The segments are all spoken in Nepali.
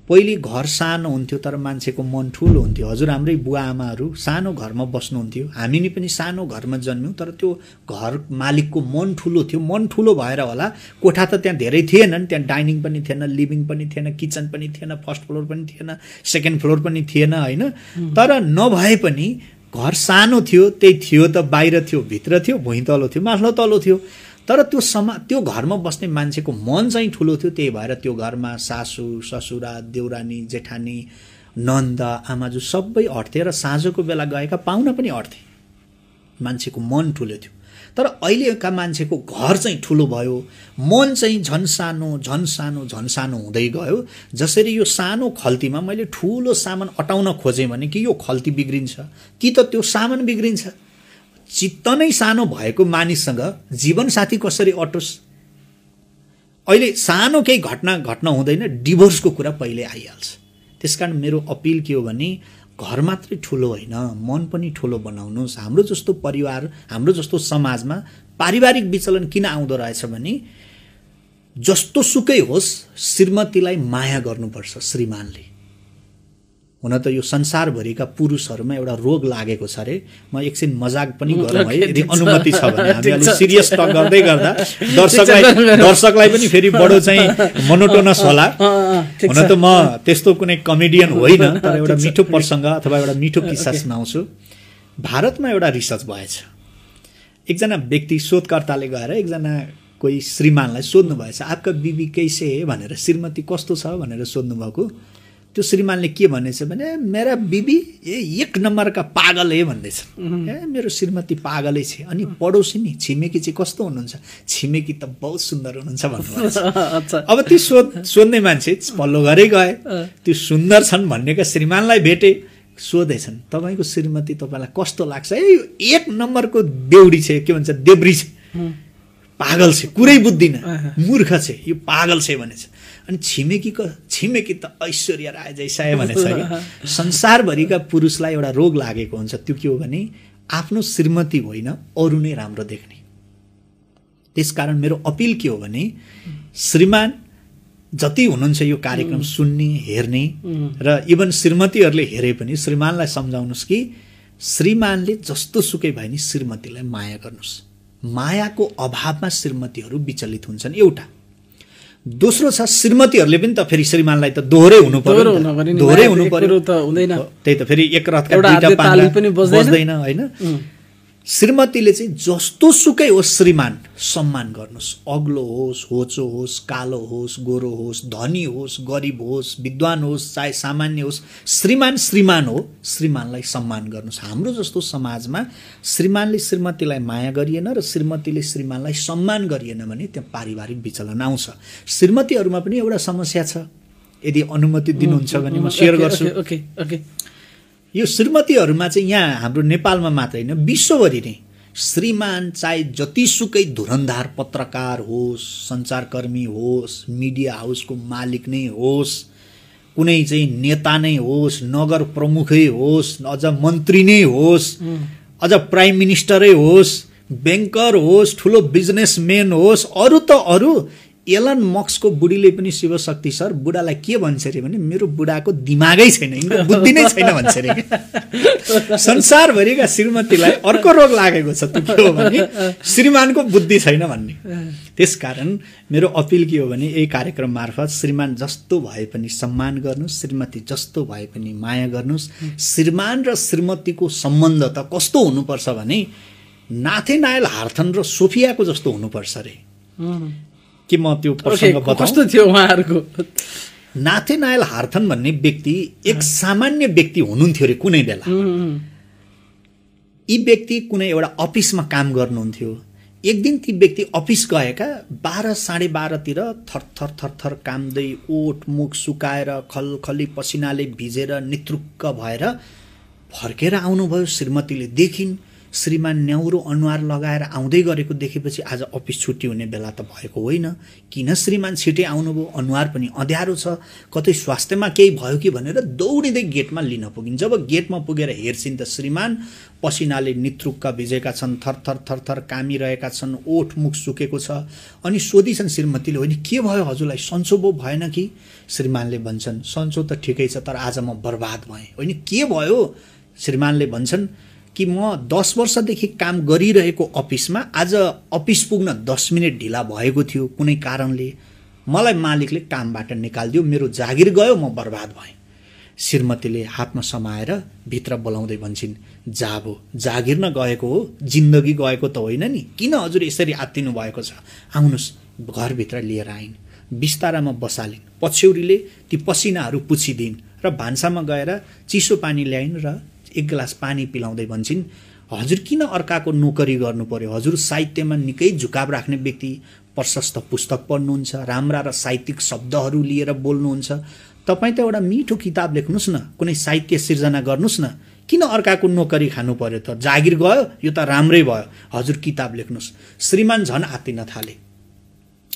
पहिले घर सानो हुन्थ्यो तर मान्छेको मन ठुलो हुन्थ्यो। हजुर हाम्रै बुवा आमाहरू सानो घरमा बस्नुहुन्थ्यो, हामी नि पनि सानो घरमा जन्म्यौँ, तर त्यो घर मालिकको मन ठुलो थियो। मन ठुलो भएर होला, कोठा त त्यहाँ धेरै थिएनन्, त्यहाँ डाइनिङ पनि थिएन, लिभिङ पनि थिएन, किचन पनि थिएन, फर्स्ट फ्लोर पनि थिएन, सेकेन्ड फ्लोर पनि थिएन होइन। तर नभए पनि घर सानो थियो, त्यही थियो त बाहिर थियो, भित्र थियो, भुइँ तलो थियो, माथिल्लो तलो थियो। तर त्यो घरमा बस्ने मान्छेको मन चाहिँ ठुलो थियो। त्यही भएर त्यो घरमा सासू ससुरा देउरानी जेठानी नन्द आमाजु सबै अट्थे र साँझको बेला गएका पाहुना पनि अट्थे। मान्छेको मन ठुलो थियो। तर अहिलेका मान्छेको घर चाहिँ ठुलो भयो, मन चाहिँ झन् सानो झन् सानो झन् सानो हुँदै गयो। जसरी यो सानो खल्तीमा मैले ठुलो सामान अटाउन खोजेँ भने कि यो खल्ती बिग्रिन्छ कि त त्यो सामान बिग्रिन्छ। चित्त नै सानो भएको मानिससँग जीवनसाथी कसरी अटोस्? अहिले सानो केही घटना हुँदैन, डिभोर्सको कुरा पहिले आइहाल्छ। त्यसकारण मेरो अपिल के हो भने घर मात्रै ठुलो होइन, मन पनि ठुलो बनाउनुहोस्। हाम्रो जस्तो परिवार, हाम्रो जस्तो समाजमा पारिवारिक विचलन किन आउँदो रहेछ भने जस्तो सुकै होस् श्रीमतीलाई माया गर्नुपर्छ श्रीमानले। हुन त यो संसारभरिका पुरुषहरूमा एउटा रोग लागेको छ अरे। म एकछिन मजाक पनि गरौँ है, यदि अनुमति छ भने। हामी अलि सिरियस टक गर्दै गर्दा दर्शकलाई पनि फेरि बडो चाहिँ मोनोटोनस होला। हुन त म त्यस्तो कुनै कमेडियन होइन, तर एउटा मिठो प्रसङ्ग अथवा एउटा मिठो किस्सा सुनाउँछु। भारतमा एउटा रिसर्च भएछ। एकजना व्यक्ति शोधकर्ताले गएर एकजना कोही श्रीमानलाई सोध्नु भएछ, आपका बीबी कैसे है भनेर, श्रीमती कस्तो छ भनेर सोध्नु भएको। त्यो श्रीमानले के भनेछ भने मेरा बीबी एक नम्बर का पागल है भन्दैछ। मेरो श्रीमती पागलै छ। अनि पडोसी नि छिमेकी चाहिँ कस्तो हुनुहुन्छ? छिमेकी त बहुत सुन्दर हुनुहुन्छ भन्नुहुन्छ। अब ती सोध्ने मान्छे पल्लो घरै गए, त्यो सुन्दर छन् भन्नेका श्रीमानलाई भेटे, सोधेछन् तपाईको श्रीमती तपाईलाई कस्तो लाग्छ? एक नम्बरको बेउडी छ, के भन्छ देब्री छ, पागल छ, कुरै बुझ्दिन, मूर्ख छ, यो पागल छ भनेछ। अनि छिमेकी त ऐश्वर्या राय जैसा भनेछ कि। संसारभरिका पुरुषलाई एउटा रोग लागेको हुन्छ। त्यो के हो भने आफ्नो श्रीमती होइन अरू नै राम्रो देख्ने। त्यसकारण मेरो अपिल के हो भने श्रीमान जति हुनुहुन्छ यो कार्यक्रम सुन्ने हेर्ने र इभन श्रीमतीहरूले हेरे पनि श्रीमानलाई सम्झाउनुहोस् कि श्रीमानले जस्तो सुकै भए नि श्रीमतीलाई माया गर्नुहोस्। मायाको अभावमा श्रीमतीहरू विचलित हुन्छन् एउटा। दोस्रो छ श्रीमतीहरूले पनि त फेरि श्रीमानलाई त दोहोरै हुनु पर्यो, दोहोरै हुनु पर्यो त हुँदैन। त्यही त फेरि एक रथका दुईटा पाङ्ग्रा पनि बज्दैन होइन। श्रीमतीले चाहिँ जस्तो सुकै होस् श्रीमान सम्मान गर्नुहोस्। अग्लो होस्, होचो होस्, कालो होस्, गोरो होस्, धनी होस्, गरिब होस्, विद्वान होस्, चाहे सामान्य होस्, श्रीमान श्रीमान हो। श्रीमानलाई सम्मान गर्नुहोस्। हाम्रो जस्तो समाजमा श्रीमानले श्रीमतीलाई माया गरिएन र श्रीमतीले श्रीमानलाई सम्मान गरिएन भने त्यहाँ पारिवारिक विचलन आउँछ। श्रीमतीहरूमा पनि एउटा समस्या छ, यदि अनुमति दिनुहुन्छ भने म सेयर गर्छु। यो श्रीमतीहरूमा चाहिँ यहाँ हाम्रो नेपालमा मात्रै होइन विश्वभरि नै श्रीमान चाहे जतिसुकै धुरन्धार पत्रकार होस्, सञ्चारकर्मी होस्, मिडिया हाउसको मालिक नै होस्, कुनै चाहिँ नेता नै होस्, नगर प्रमुखै होस्, अझ मन्त्री नै होस्, अझ प्राइम मिनिस्टरै होस्, ब्याङ्कर होस्, ठुलो बिजनेसम्यान होस्, अरू त अरू एलन मस्कको बुढीले पनि शिवशक्ति सर बुढालाई के भन्छ अरे भने मेरो बुढाको दिमागै छैन, यिनको बुद्धि नै छैन भन्छ अरे। संसारभरिका श्रीमतीलाई अर्को रोग लागेको छ, त्यो के हो भने श्रीमानको बुद्धि छैन भन्ने। त्यसकारण मेरो अपिल के हो भने यही कार्यक्रम मार्फत श्रीमान जस्तो भए पनि सम्मान गर्नुहोस्, श्रीमती जस्तो भए पनि माया गर्नुहोस्। श्रीमान र श्रीमतीको सम्बन्ध त कस्तो हुनुपर्छ भने नाथेनायल हार्थन र सोफियाको जस्तो हुनुपर्छ अरे। के म त्यो प्रसङ्ग बताऊँ? कस्तो थियो उहाँहरूको? नाथेनायल हार्थन भन्ने व्यक्ति एक सामान्य व्यक्ति हुनुहुन्थ्यो अरे कुनै बेला। यी व्यक्ति कुनै एउटा अफिसमा काम गर्नुहुन्थ्यो। एक दिन ती व्यक्ति अफिस गएका 12-12:30 थरथर थरथर कामदै ओठ मुख सुकाएर खलखली पसिनाले भिजेर नित्रुक्क भएर फर्केर आउनुभयो। श्रीमतीले देखिन् श्रीमान न्याउरो अनुहार लगाएर आउँदै गरेको देखेपछि आज अफिस छुट्टी हुने बेला त भएको होइन, किन श्रीमान छिटै आउनुभयो, अनुहार पनि अँध्यारो छ, कतै स्वास्थ्यमा केही भयो कि भनेर दौडिँदै गेटमा लिन पुगिन्। जब गेटमा पुगेर हेर्छिन् त श्रीमान पसिनाले नित्रुक्क भिजेका छन्, थरथर थरथर कामिरहेका छन्, ओठ मुख सुकेको छ। अनि सोधिछन् श्रीमतीले, होइन के भयो हजुरलाई, सन्चो बो भएन कि? श्रीमानले भन्छन्, सन्चो त ठिकै छ, तर आज म बर्बाद भएँ। होइन के भयो? श्रीमानले भन्छन् कि म 10 वर्षदेखि काम गरिरहेको अफिसमा आज अफिस पुग्न 10 मिनेट ढिला भएको थियो कुनै कारणले, मलाई मालिकले कामबाट निकालिदियो, मेरो जागिर गयो, म बर्बाद भएँ। श्रीमतीले हातमा समाएर भित्र बोलाउँदै भन्छन्, जाबो जागिर न गएको हो, जिन्दगी गएको त होइन नि, किन हजुर यसरी आत्तिनु भएको छ, आउनुहोस्। घरभित्र लिएर आइन्, बिस्तारामा बसालिन्, पछ्यौरीले ती पसिनाहरू पुछिदिन् र भान्सामा गएर चिसो पानी ल्याइन् र एक गिलास पानी पिलाउँदै भन्छन्, हजुर किन अर्काको नोकरी गर्नु पर्यो, हजुर साहित्यमा निकै झुकाव राख्ने व्यक्ति, प्रशस्त पुस्तक पढ्नुहुन्छ, राम्रा र साहित्यिक शब्दहरू लिएर बोल्नुहुन्छ, तपाईँ त एउटा मिठो किताब लेख्नुहोस् न, कुनै साहित्य सिर्जना गर्नुहोस् न, किन अर्काको नोकरी खानु पर्यो त, जागिर गयो यो त राम्रै भयो, हजुर किताब लेख्नुहोस्। श्रीमान झन् आत्तिन थाले।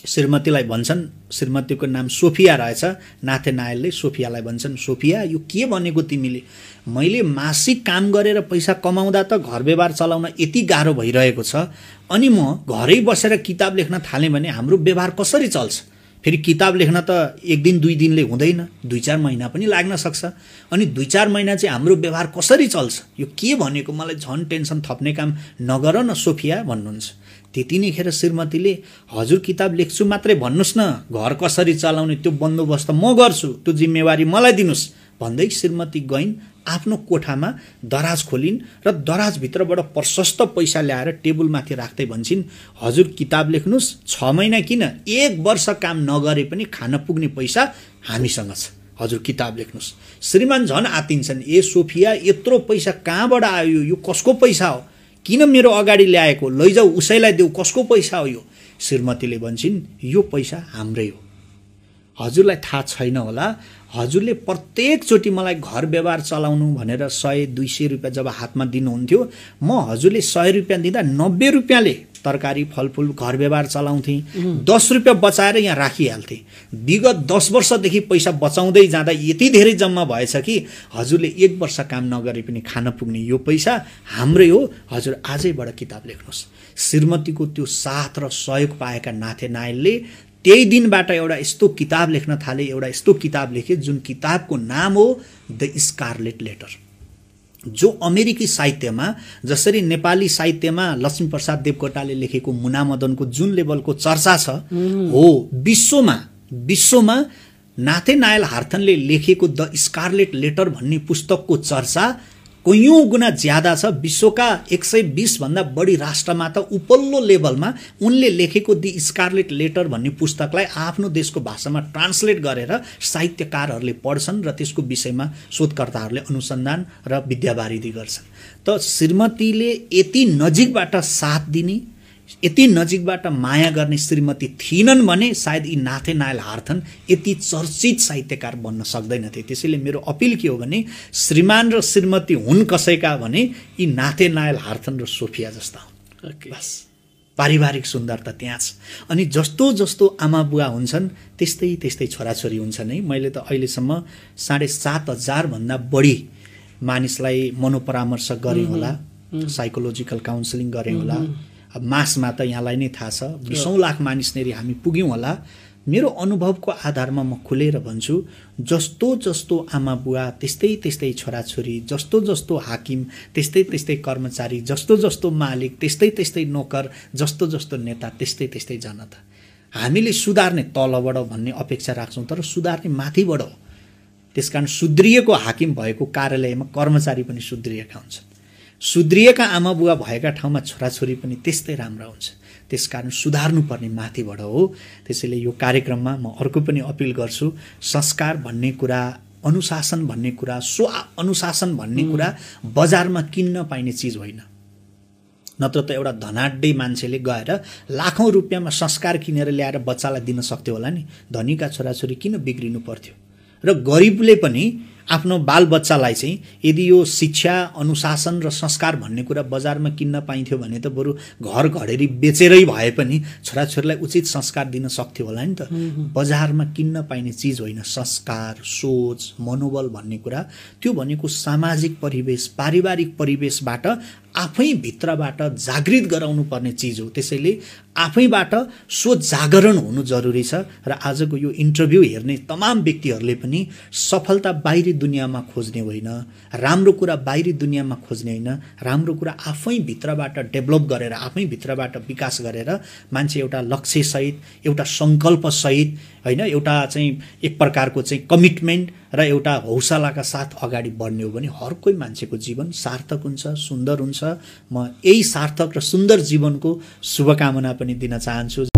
श्रीमतीलाई भन्छन्, श्रीमतीको नाम सोफिया रहेछ, नाथे नायलले सोफियालाई भन्छन्, सोफिया यो के भनेको तिमीले, मैले मासिक काम गरेर पैसा कमाउँदा त घर व्यवहार चलाउन यति गाह्रो भइरहेको छ, अनि म घरै बसेर किताब लेख्न थालेँ भने हाम्रो व्यवहार कसरी चल्छ? फेरि किताब लेख्न त एक दिन दुई दिनले हुँदैन, 2-4 महिना पनि लाग्न सक्छ, अनि 2-4 महिना चाहिँ हाम्रो व्यवहार कसरी चल्छ? यो के भनेको, मलाई झन् टेन्सन थप्ने काम नगर न सोफिया भन्नुहुन्छ। त्यति नै खेर श्रीमतीले, हजुर किताब लेख्छु मात्रै भन्नुहोस् न, घर कसरी चलाउने त्यो बन्दोबस्त म गर्छु, त्यो जिम्मेवारी मलाई दिनुहोस् भन्दै श्रीमती गइन्, आफ्नो कोठामा दराज खोलिन् र दराजभित्रबाट प्रशस्त पैसा ल्याएर टेबलमाथि राख्दै भन्छन्, हजुर किताब लेख्नुहोस्, 6 महिना किन 1 वर्ष काम नगरे पनि खान पुग्ने पैसा हामीसँग छ, हजुर किताब लेख्नुहोस्। श्रीमान झन् आतिन्छन्, ए सोफिया यत्रो पैसा कहाँबाट आयो, यो कसको पैसा हो, किन मेरो अगाडि ल्याएको, लैजाऊ उसैलाई देऊ, कसको पैसा हो यो? श्रीमतीले भन्छन्, यो पैसा हाम्रै हो, हजुरलाई थाहा छैन होला, हजुरले प्रत्येकचोटि मलाई घर व्यवहार चलाउनु भनेर 100-200 रुपियाँ जब हातमा दिनुहुन्थ्यो, म हजुरले 100 रुपियाँ दिँदा 90 रुपियाँले तरकारी फलफुल घर व्यवहार चलाउँथेँ, 10 रुपियाँ बचाएर यहाँ राखिहाल्थेँ। विगत 10 वर्षदेखि पैसा बचाउँदै जाँदा यति धेरै जम्मा भएछ कि हजुरले 1 वर्ष काम नगरे पनि खान पुग्ने यो पैसा हाम्रै हो, हजुर आजैबाट किताब लेख्नुहोस्। श्रीमतीको त्यो साथ र सहयोग पाएका नाथे नायलले त्यही दिनबाट एउटा यस्तो किताब लेख्न थाले, एउटा यस्तो किताब लेखे जुन किताबको नाम हो द स्कारलेट लेटर, जो अमेरिकी साहित्यमा जसरी नेपाली साहित्यमा लक्ष्मीप्रसाद देवकोटाले लेखेको मुनामदनको जुन लेभलको चर्चा छ, हो विश्वमा नाथे नायल हार्थनले लेखेको द स्कारलेट लेटर भन्ने पुस्तकको चर्चा कयौं गुणा ज्यादा छ। विश्वका 120 भन्दा बढी राष्ट्रमा त उपल्लो लेभलमा उनले लेखेको दि स्कारलेट लेटर भन्ने पुस्तकलाई आफ्नो देशको भाषामा ट्रान्सलेट गरेर साहित्यकारहरूले पढ्छन् र त्यसको विषयमा शोधकर्ताहरूले अनुसन्धान र विद्यावारिधि गर्छन्। त श्रीमतीले यति नजिकबाट साथ दिने, यति नजिकबाट माया गर्ने श्रीमती थिएनन् भने सायद यी नाथे नायल हार्थन यति चर्चित साहित्यकार बन्न सक्दैनथे। त्यसैले मेरो अपिल के हो भने, श्रीमान र श्रीमती हुन् कसैका भने यी नाथे नायल हार्थन र सोफिया जस्ता हुन्। बस पारिवारिक सुन्दरता त्यहाँ छ। अनि जस्तो जस्तो आमा बुवा हुन्छन् त्यस्तै त्यस्तै छोराछोरी हुन्छन् है। मैले त अहिलेसम्म 7,500 भन्दा बढी मानिसलाई मनोपरामर्श गरेँ होला, साइकोलोजिकल काउन्सिलिङ गरेँ होला। अब मासमा त यहाँलाई नै थाहा छ 20 लाख मानिसनेरि हामी पुग्यौं होला। मेरो अनुभवको आधारमा म खुलेर भन्छु, जस्तो जस्तो आमा बुवा त्यस्तै त्यस्तै छोराछोरी, जस्तो जस्तो हाकिम त्यस्तै त्यस्तै कर्मचारी, जस्तो जस्तो मालिक त्यस्तै त्यस्तै नोकर, जस्तो जस्तो नेता त्यस्तै त्यस्तै जनता। हामीले सुधार्ने तलबाट भन्ने अपेक्षा राख्छौं, तर सुधार्ने माथिबाट हो। त्यसकारण सुध्रिएको हाकिम भएको कार्यालयमा कर्मचारी पनि सुध्रिएका हुन्छन्, सुध्रिएका आमा बुवा भएका ठाउँमा छोराछोरी पनि त्यस्तै राम्रा हुन्छ। त्यसकारण सुधार्नुपर्ने माथिबाट हो। त्यसैले यो कार्यक्रममा म अर्को पनि अपिल गर्छु, संस्कार भन्ने कुरा, अनुशासन भन्ने कुरा, स्व अनुशासन भन्ने कुरा बजारमा किन्न पाइने चिज होइन। नत्र त एउटा धनाढ्य मान्छेले गएर लाखौं रुपियाँमा संस्कार किनेर ल्याएर बच्चालाई दिन सक्थ्यो होला नि। धनीका छोराछोरी किन बिग्रिनु पर्थ्यो? र गरिबले पनि आफ्नो बालबच्चालाई चाहिँ यदि यो शिक्षा अनुशासन र संस्कार भन्ने कुरा बजारमा किन्न पाइन्थ्यो भने त बरु घर घडेरी बेचेरै भए पनि छोराछोरीलाई उचित संस्कार दिन सक्थ्यो होला नि त। बजारमा किन्न पाइने चिज होइन संस्कार, सोच, मनोबल भन्ने कुरा। त्यो भनेको सामाजिक परिवेश, पारिवारिक परिवेशबाट आफै भित्रबाट जागृत गराउनु पर्ने चिज हो। त्यसैले आफैबाट सो जागरण हुनु जरुरी छ। र आजको यो इन्टरभ्यू हेर्ने तमाम व्यक्तिहरूले पनि सफलता बाहिरी दुनियाँमा खोज्ने होइन, राम्रो कुरा बाहिरी दुनियाँमा खोज्ने होइन, राम्रो कुरा आफै भित्रबाट डेभलप गरेर, आफै भित्रबाट विकास गरेर मान्छे एउटा लक्ष्यसहित, एउटा सङ्कल्पसहित होइन, एउटा चाहिँ एक प्रकारको चाहिँ कमिटमेन्ट र एउटा हौसलाका साथ अगाडि बढ्ने हो भने हर कोही मान्छेको जीवन सार्थक हुन्छ, सुन्दर हुन्छ। म यही सार्थक र सुन्दर जीवनको शुभकामना पनि दिन चाहन्छु।